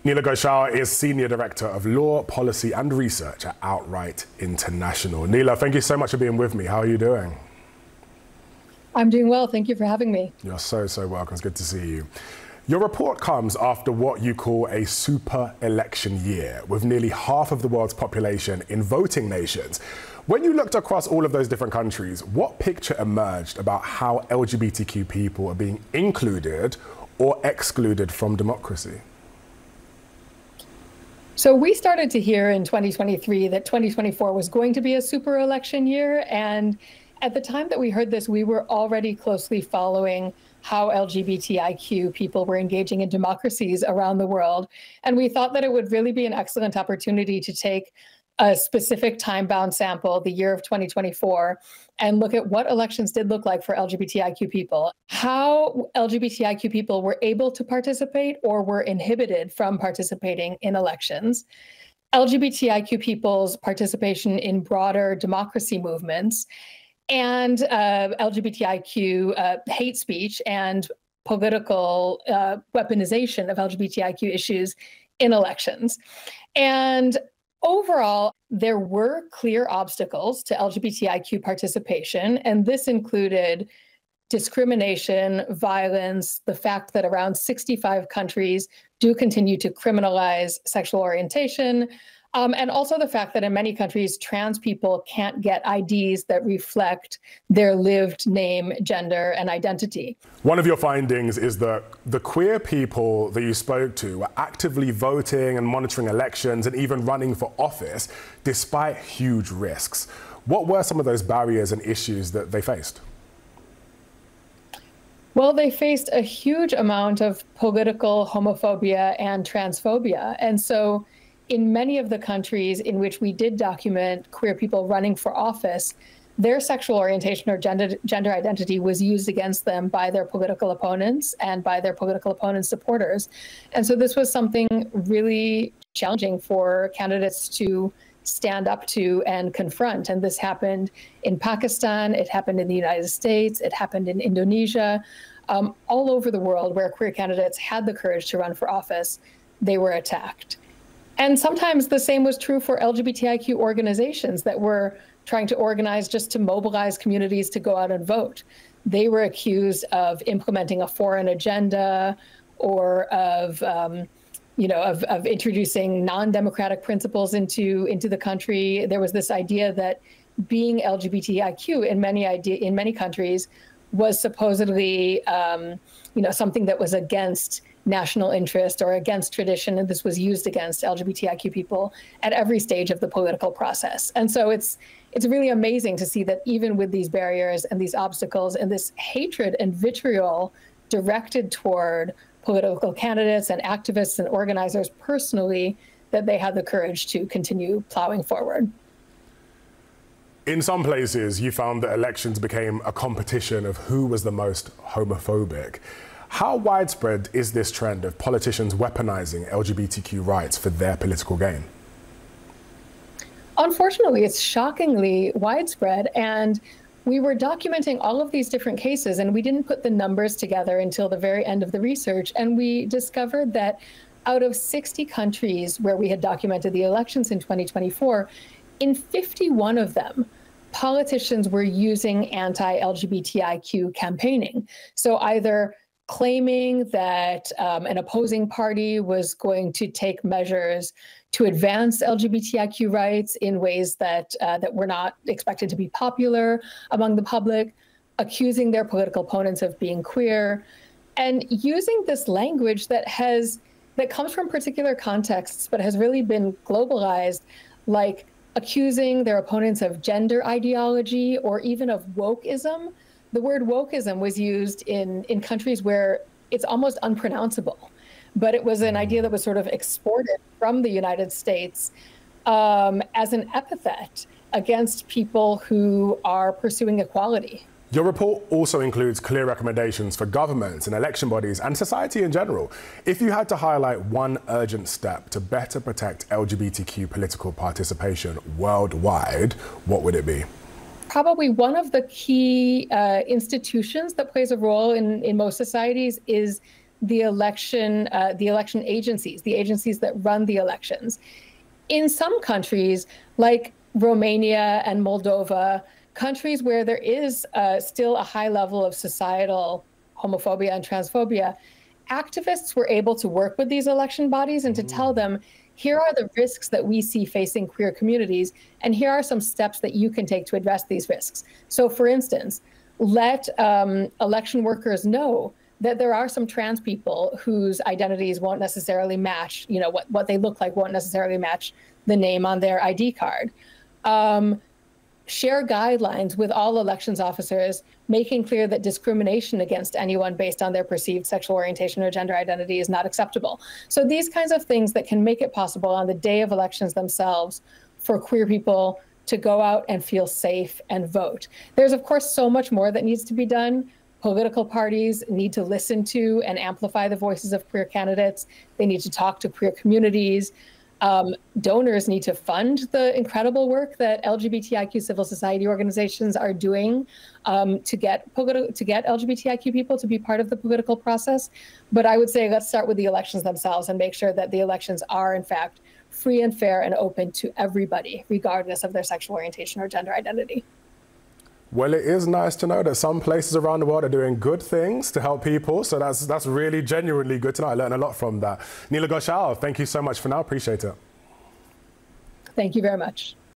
Neela Ghoshal is Senior Director of Law, Policy and Research at Outright International. Neela, thank you so much for being with me. How are you doing? I'm doing well. Thank you for having me. You're so welcome. It's good to see you. Your report comes after what you call a super election year, with nearly half of the world's population in voting nations. When you looked across all of those different countries, what picture emerged about how LGBTQ people are being included or excluded from democracy? So we started to hear in 2023 that 2024 was going to be a super election year. And at the time that we heard this, we were already closely following how LGBTIQ people were engaging in democracies around the world. And we thought that it would really be an excellent opportunity to take a specific time-bound sample, the year of 2024, and look at what elections did look like for LGBTIQ people, how LGBTIQ people were able to participate or were inhibited from participating in elections, LGBTIQ people's participation in broader democracy movements, and LGBTIQ hate speech and political weaponization of LGBTIQ issues in elections. And overall, there were clear obstacles to LGBTIQ participation, and this included discrimination, violence, the fact that around 65 countries do continue to criminalize sexual orientation, and also the fact that in many countries, trans people can't get IDs that reflect their lived name, gender, and identity. One of your findings is that the queer people that you spoke to were actively voting and monitoring elections and even running for office, despite huge risks. What were some of those barriers and issues that they faced? Well, they faced a huge amount of political homophobia and transphobia. And so in many of the countries in which we did document queer people running for office, their sexual orientation or gender identity was used against them by their political opponents and by their political opponents' supporters. And so this was something really challenging for candidates to stand up to and confront. And this happened in Pakistan, it happened in the United States, it happened in Indonesia, all over the world where queer candidates had the courage to run for office, they were attacked. And sometimes the same was true for LGBTIQ organizations that were trying to organize just to mobilize communities to go out and vote. They were accused of implementing a foreign agenda or of introducing non-democratic principles into the country. There was this idea that being LGBTIQ in many countries was supposedly something that was against national interest or against tradition, and this was used against LGBTIQ people at every stage of the political process. And so it's really amazing to see that even with these barriers and these obstacles and this hatred and vitriol directed toward political candidates and activists and organizers personally, that they had the courage to continue plowing forward. In some places, you found that elections became a competition of who was the most homophobic. How widespread is this trend of politicians weaponizing LGBTQ rights for their political gain? Unfortunately, it's shockingly widespread. And we were documenting all of these different cases, and we didn't put the numbers together until the very end of the research. And we discovered that out of 60 countries where we had documented the elections in 2024, in 51 of them, politicians were using anti-LGBTIQ campaigning. So either claiming that an opposing party was going to take measures to advance LGBTIQ rights in ways that were not expected to be popular among the public, accusing their political opponents of being queer, and using this language that comes from particular contexts but has really been globalized, like accusing their opponents of gender ideology or even of wokeism. The word wokeism was used in countries where it's almost unpronounceable, but it was an idea that was sort of exported from the United States as an epithet against people who are pursuing equality. Your report also includes clear recommendations for governments and election bodies and society in general. If you had to highlight one urgent step to better protect LGBTQ political participation worldwide, what would it be? Probably one of the key institutions that plays a role in most societies is the election agencies, the agencies that run the elections. In some countries, like Romania and Moldova, countries where there is still a high level of societal homophobia and transphobia, activists were able to work with these election bodies and to tell them, here are the risks that we see facing queer communities, and here are some steps that you can take to address these risks. So for instance, let election workers know that there are some trans people whose identities won't necessarily match, you know, what they look like won't necessarily match the name on their ID card. Share guidelines with all elections officers, making clear that discrimination against anyone based on their perceived sexual orientation or gender identity is not acceptable. So these kinds of things that can make it possible on the day of elections themselves for queer people to go out and feel safe and vote. There's, of course, so much more that needs to be done. Political parties need to listen to and amplify the voices of queer candidates. They need to talk to queer communities. Donors need to fund the incredible work that LGBTIQ civil society organizations are doing to get LGBTIQ people to be part of the political process. But I would say let's start with the elections themselves and make sure that the elections are, in fact, free and fair and open to everybody, regardless of their sexual orientation or gender identity. Well, it is nice to know that some places around the world are doing good things to help people. So that's really genuinely good to know. I learned a lot from that. Neela Ghoshal, thank you so much for now. Appreciate it. Thank you very much.